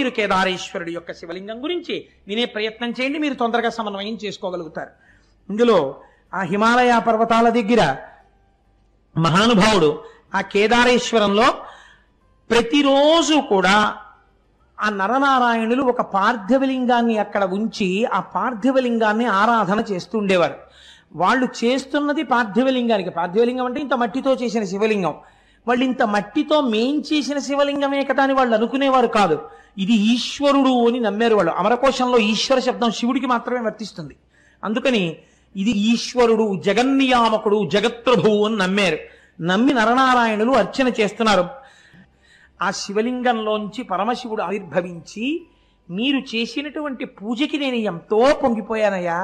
మీరు కేదారేశ్వరుడి యొక్క శివలింగం గురించి వినే ప్రయత్నం చేయండి. మీరు తొందరగా సమన్వయం చేసుకోగలుగుతారు. ఇందులో ఆ హిమాలయ పర్వతాల దగ్గర మహానుభావుడు ఆ కేదారేశ్వరంలో ప్రతిరోజు కూడా ఆ నరనారాయణులు ఒక పార్థివలింగాన్ని అక్కడ ఉంచి ఆ పార్థివలింగాన్ని ఆరాధన చేస్తూ ఉండేవారు. వాళ్ళు చేస్తున్నది పార్థివలింగానికి. పార్థివలింగం అంటే ఇంత మట్టితో చేసిన శివలింగం. వాళ్ళు ఇంత మట్టితో మేం చేసిన శివలింగమే కదా అని వాళ్ళు అనుకునేవారు కాదు. ఇది ఈశ్వరుడు అని నమ్మారు వాళ్ళు. అమరకోశంలో ఈశ్వర శబ్దం శివుడికి మాత్రమే వర్తిస్తుంది. అందుకని ఇది ఈశ్వరుడు, జగన్నియామకుడు, జగత్ప్రభువు అని నమ్మారు. నమ్మి నరనారాయణులు అర్చన చేస్తున్నారు. ఆ శివలింగంలోంచి పరమశివుడు ఆవిర్భవించి, మీరు చేసినటువంటి పూజకి నేను ఎంతో పొంగిపోయానయ్యా,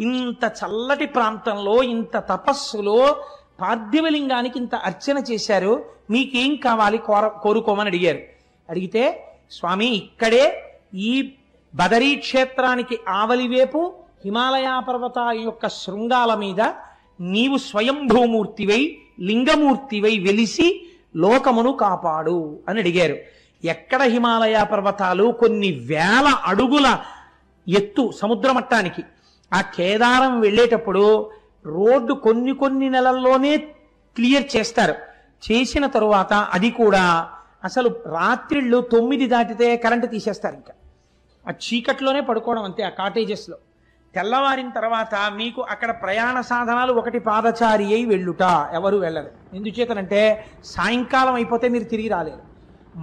ఇంత చల్లటి ప్రాంతంలో ఇంత తపస్సులో పార్థివలింగానికి ఇంత అర్చన చేశారు, మీకేం కావాలి కోరుకోమని అడిగారు. అడిగితే స్వామి ఇక్కడే ఈ బదరీ క్షేత్రానికి ఆవలివేపు హిమాలయ పర్వతాల యొక్క శృంగాల మీద నీవు స్వయంభూమూర్తివై లింగమూర్తివై వెలిసి లోకమును కాపాడు అని అడిగారు. ఎక్కడ హిమాలయ పర్వతాలు? కొన్ని వేల అడుగుల ఎత్తు సముద్ర మట్టానికి. ఆ కేదారం వెళ్ళేటప్పుడు రోడ్డు కొన్ని నెలల్లోనే క్లియర్ చేస్తారు. చేసిన తరువాత అది కూడా అసలు రాత్రిళ్ళు 9 దాటితే కరెంటు తీసేస్తారు. ఇంకా ఆ చీకట్లోనే పడుకోవడం అంతే ఆ కాటేజెస్లో. తెల్లవారిన తర్వాత మీకు అక్కడ ప్రయాణ సాధనాలు ఒకటి పాదచారి అయి వెళ్ళుట, ఎవరు వెళ్ళరు. ఎందుచేతనంటే సాయంకాలం అయిపోతే మీరు తిరిగి రాలేరు.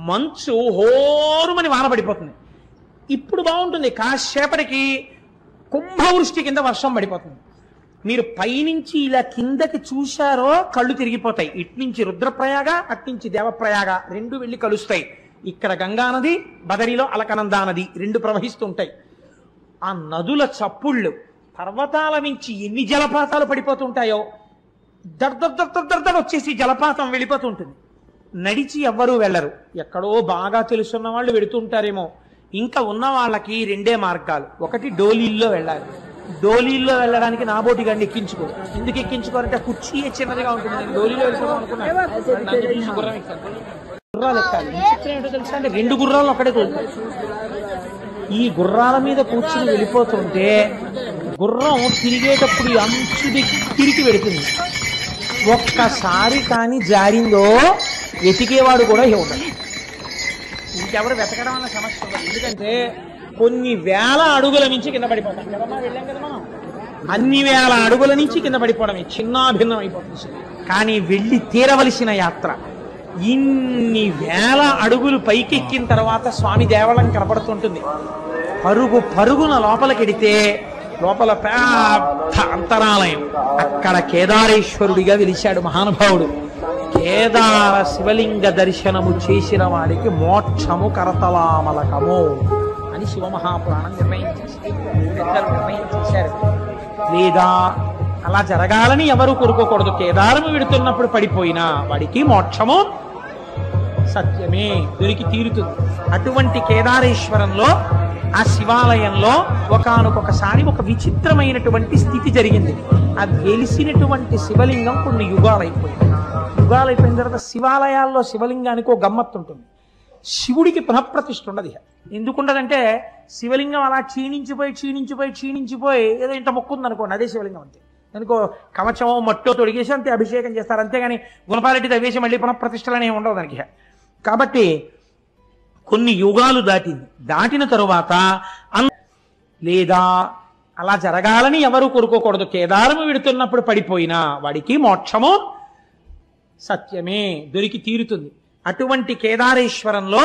మంచు హోరుమని వాన పడిపోతుంది. ఇప్పుడు బాగుంటుంది, కాసేపటికి కుంభవృష్టి కింద వర్షం పడిపోతుంది. మీరు పైనుంచి ఇలా కిందకి చూశారో కళ్ళు తిరిగిపోతాయి. ఇట్నుంచి రుద్రప్రయాగ, అట్నుంచి దేవప్రయాగ రెండు వెళ్ళి కలుస్తాయి. ఇక్కడ గంగానది, బదరిలో అలకనందా నది రెండు ప్రవహిస్తుంటాయి. ఆ నదుల చప్పుళ్ళు, పర్వతాల నుంచి ఎన్ని జలపాతాలు పడిపోతుంటాయో దర్దర్ వచ్చేసి జలపాతం వెళ్ళిపోతుంటుంది. నడిచి ఎవ్వరూ వెళ్ళరు. ఎక్కడో బాగా తెలుసున్న వాళ్ళు వెడుతుంటారేమో. ఇంకా ఉన్న వాళ్ళకి రెండే మార్గాలు. ఒకటి డోలీల్లో వెళ్ళాలి. డోలీల్లో వెళ్ళడానికి నాబోటి గండి ఎక్కించుకోరు. ఎందుకు ఎక్కించుకోరంటే కుర్చీ చిన్నదిగా ఉంటుంది. నేను డోలీలో వెళ్ళిపోదాం అనుకున్నాను. గుర్రాలు ఎక్కాలి. ఏంటో తెలుసా అంటే 2 గుర్రాలను ఒకటే తోలుతాయి. ఈ గుర్రాల మీద కూర్చుని వెళ్ళిపోతుంటే గుర్రం తిరిగేటప్పుడు అంచుది తిరిగి వెడుతుంది. ఒక్కసారి కానీ జారిందో వెతికేవాడు కూడా ఉండదు. ఇంకెవరు వెతకడం అన్న సమస్య ఉండదు. ఎందుకంటే కొన్ని వేల అడుగుల నుంచి కింద పడిపోతాం కదమ్మా. వెళ్ళాం కదా మనం. అన్ని వేల అడుగుల నుంచి కింద పడిపోవడమే, చిన్నాభిన్నం అయిపోతుంది. కానీ వెళ్ళి తీరవలసిన యాత్ర. ఇన్ని వేల అడుగులు పైకెక్కిన తర్వాత స్వామి దేవళం కనపడుతుంటుంది. పరుగున లోపలికెడితే లోపల పెద్ద అంతరాలయం. అక్కడ కేదారేశ్వరుడిగా వెలిశాడు మహానుభావుడు. కేదార శివలింగ దర్శనము చేసిన వాడికి మోక్షము కరతలామలకము అని శివమహాపురాణం నిర్ణయం చేశారు. లేదా అలా జరగాలని ఎవరు కోరుకోకూడదు. కేదారము విడుతున్నప్పుడు పడిపోయినా వాడికి మోక్షము సత్యమే, దొరికి తీరుతుంది. అటువంటి కేదారేశ్వరంలో ఆ శివాలయంలో ఒకానొకసారి ఒక విచిత్రమైనటువంటి స్థితి జరిగింది. ఆ వెలిసినటువంటి శివలింగం కొన్ని యుగాలైపోయింది. యుగాలైపోయిన తర్వాత శివాలయాల్లో శివలింగానికి ఒక గమ్మత్తు ఉంటుంది. శివుడికి పునఃప్రతిష్ఠ ఉండదు. ఎందుకుండదంటే శివలింగం అలా క్షీణించిపోయి ఏదో ఇంత మొక్కుంది అనుకోండి, అదే శివలింగం అంతే. ఎందుకో కవచమో మట్టో తొడిగేసి అంతే అభిషేకం చేస్తారు. అంతేగాని గుణపారెడ్డి తవ్వేసి మళ్ళీ పునఃప్రతిష్టలనే ఉండవు దానికి. కాబట్టి కొన్ని యుగాలు దాటిన తరువాత లేదా అలా జరగాలని ఎవరు కోరుకోకూడదు. కేదారము విడుతున్నప్పుడు పడిపోయినా వాడికి మోక్షము సత్యమే, దొరికి తీరుతుంది. అటువంటి కేదారేశ్వరంలో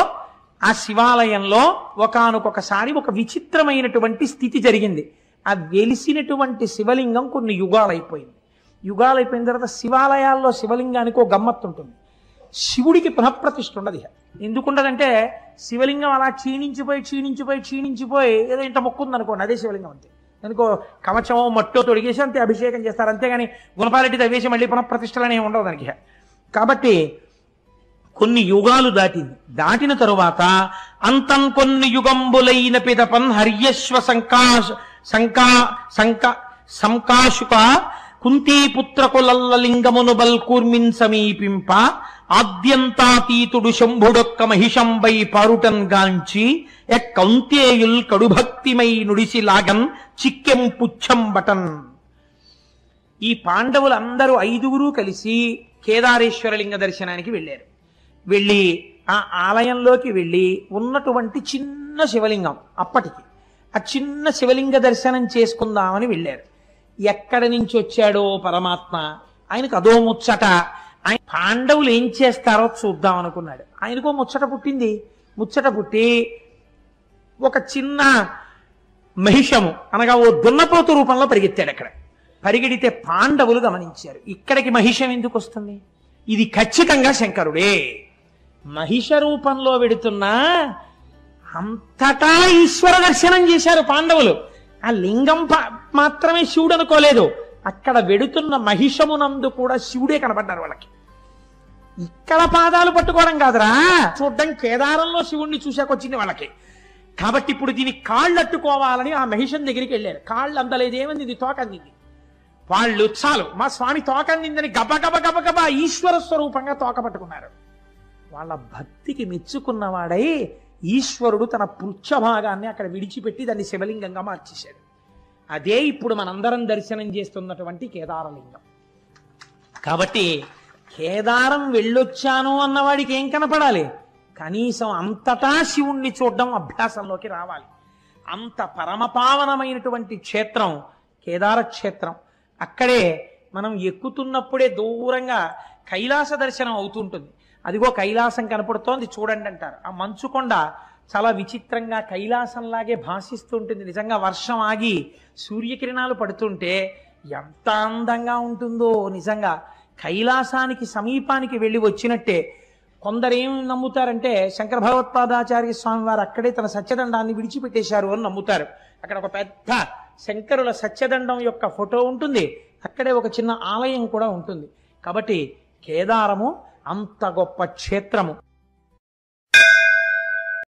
ఆ శివాలయంలో ఒకానొకసారి ఒక విచిత్రమైనటువంటి స్థితి జరిగింది. ఆ వెలిసినటువంటి శివలింగం కొన్ని యుగాలైపోయింది. యుగాలైపోయిన తర్వాత శివాలయాల్లో శివలింగానికి ఒక గమ్మత్తు ఉంటుంది. శివుడికి పునఃప్రతిష్ఠ ఉండదు. ఎందుకుండదంటే శివలింగం అలా క్షీణించిపోయి ఏదో ఇంత మొక్కుంది అనుకోండి, అదే శివలింగం అంతే. ఎందుకో కవచమో మట్టో తొడిగేసి అంతే అభిషేకం చేస్తారు. అంతేగాని గుణపారెడ్డి తవ్వేసి మళ్ళీ పునఃప్రతిష్టలనే ఉండవు దానికి. కాబట్టి కొన్ని యుగాలు దాటిన తరువాత అంతం కొన్ని యుగంబులైన పిదపన్ హర్యశ్వ సంకాశుక కుంతీపుత్రకులల్ల లింగమును బల్కూర్మిన్ సమీపింప ఆద్యంతాతీతుడు శంభుడొక్క మహిషంబై పారుటన్ గాంచి కౌంతేయుల్ కడుభక్తిమై నుడిసి లాగన్ చిక్కెం పుచ్చం బటన్. ఈ పాండవులందరూ 5గురు కలిసి కేదారేశ్వరలింగ దర్శనానికి వెళ్ళారు. వెళ్ళి ఆ ఆలయంలోకి వెళ్ళి ఉన్నటువంటి చిన్న శివలింగం అప్పటికి ఆ చిన్న శివలింగ దర్శనం చేసుకుందామని వెళ్ళారు. ఎక్కడి నుంచి వచ్చాడో పరమాత్మ, ఆయనకు అదో ముచ్చట. ఆయన పాండవులు ఏం చేస్తారో చూద్దాం అనుకున్నాడు. ఆయనకో ముచ్చట పుట్టింది. ముచ్చట పుట్టి ఒక చిన్న మహిషము అనగా ఓ దున్నపోతు రూపంలో పరిగెత్తాడు. అక్కడ పరిగెడితే పాండవులు గమనించారు, ఇక్కడికి మహిషం ఎందుకు వస్తుంది, ఇది ఖచ్చితంగా శంకరుడే. మహిష రూపంలో వెడుతున్నా అంతటా ఈశ్వర దర్శనం చేశారు పాండవులు. ఆ లింగం మాత్రమే శివుడు అనుకోలేదు, అక్కడ వెడుతున్న మహిషమునందు కూడా శివుడే కనబడ్డారు వాళ్ళకి. ఇక్కడ పాదాలు పట్టుకోవడం కాదురా, చూడ్డం కేదారంలో శివుణ్ణి చూశాకొచ్చింది వాళ్ళకి. కాబట్టి ఇప్పుడు దీని కాళ్ళు అట్టుకోవాలని ఆ మహిషం దగ్గరికి వెళ్ళారు. కాళ్ళు అందలేదేమని, ఇది తోక అందింది. వాళ్ళు చాలు మా స్వామి తోక అందిందని గబగబ గబగబా ఈశ్వర స్వరూపంగా తోక పట్టుకున్నారు. వాళ్ళ భక్తికి మెచ్చుకున్నవాడై ఈశ్వరుడు తన పృచ్ఛభాగాన్ని అక్కడ విడిచిపెట్టి దాన్ని శివలింగంగా మార్చేశాడు. అదే ఇప్పుడు మనందరం దర్శనం చేస్తున్నటువంటి కేదారలింగం. కాబట్టి కేదారం వెళ్ళొచ్చాను అన్నవాడికి ఏం కనపడాలి, కనీసం అంతటా శివుణ్ణి చూడడం అభ్యాసంలోకి రావాలి. అంత పరమపావనమైనటువంటి క్షేత్రం కేదార క్షేత్రం. అక్కడే మనం ఎక్కుతున్నప్పుడే దూరంగా కైలాస దర్శనం అవుతుంటుంది. అదిగో కైలాసం కనపడుతోంది చూడండి అంటారు. ఆ మంచుకొండ చాలా విచిత్రంగా కైలాసంలాగే భాషిస్తూ ఉంటుంది. నిజంగా వర్షం ఆగి సూర్యకిరణాలు పడుతుంటే ఎంత అందంగా ఉంటుందో. నిజంగా కైలాసానికి సమీపానికి వెళ్ళి వచ్చినట్టే. కొందరేం నమ్ముతారంటే శంకర భగవత్పాదాచార్య స్వామి వారు అక్కడే తన సత్యదండాన్ని విడిచిపెట్టేశారు అని నమ్ముతారు. అక్కడ ఒక పెద్ద శంకరుల సత్యదండం యొక్క ఫోటో ఉంటుంది, అక్కడే ఒక చిన్న ఆలయం కూడా ఉంటుంది. కాబట్టి కేదారము అంత గొప్ప క్షేత్రము.